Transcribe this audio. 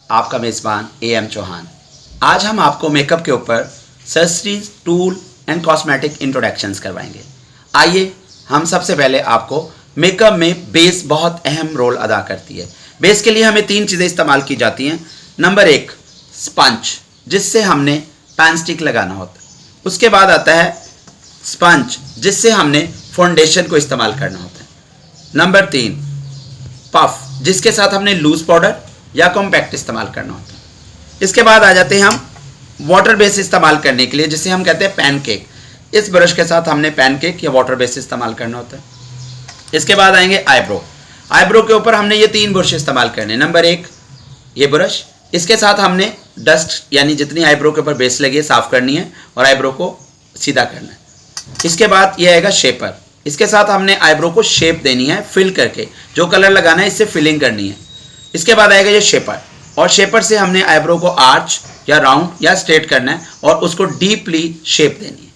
आपका मेज़बान AM चौहान। आज हम आपको मेकअप के ऊपर surgeries, tool and cosmetic introductions करवाएंगे। आइए हम सबसे पहले आपको मेकअप में बेस बहुत अहम रोल अदा करती है। बेस के लिए हमें 3 चीज़ें इस्तेमाल की जाती हैं। नंबर 1 स्पंज, जिससे हमने पैन स्टिक लगाना होता है। उसके बाद आता है स्पंज, जिससे हमने फाउंडेशन को इस्तेमाल करना होता है। नंबर 3 पफ, जिसके साथ हमने लूज पाउडर या कॉम्पैक्ट इस्तेमाल करना होता है। इसके बाद आ जाते हैं हम वाटर बेस इस्तेमाल करने के लिए, जिसे हम कहते हैं पैनकेक। इस ब्रश के साथ हमने पैनकेक या वाटर बेस इस्तेमाल करना होता है। इसके बाद आएंगे आईब्रो। आईब्रो के ऊपर हमने ये 3 ब्रश इस्तेमाल करने। नंबर 1 ये ब्रश, इसके साथ हमने डस्ट यानी जितनी आईब्रो के ऊपर बेस लगी है साफ करनी है और आईब्रो को सीधा करना है। इसके बाद ये आएगा शेपर। इसके साथ हमने आईब्रो को शेप देनी है, फिल करके जो कलर लगाना है इससे फिलिंग करनी है। इसके बाद आएगा ये शेपर, और शेपर से हमने आईब्रो को आर्च या राउंड या स्ट्रेट करना है और उसको डीपली शेप देनी है।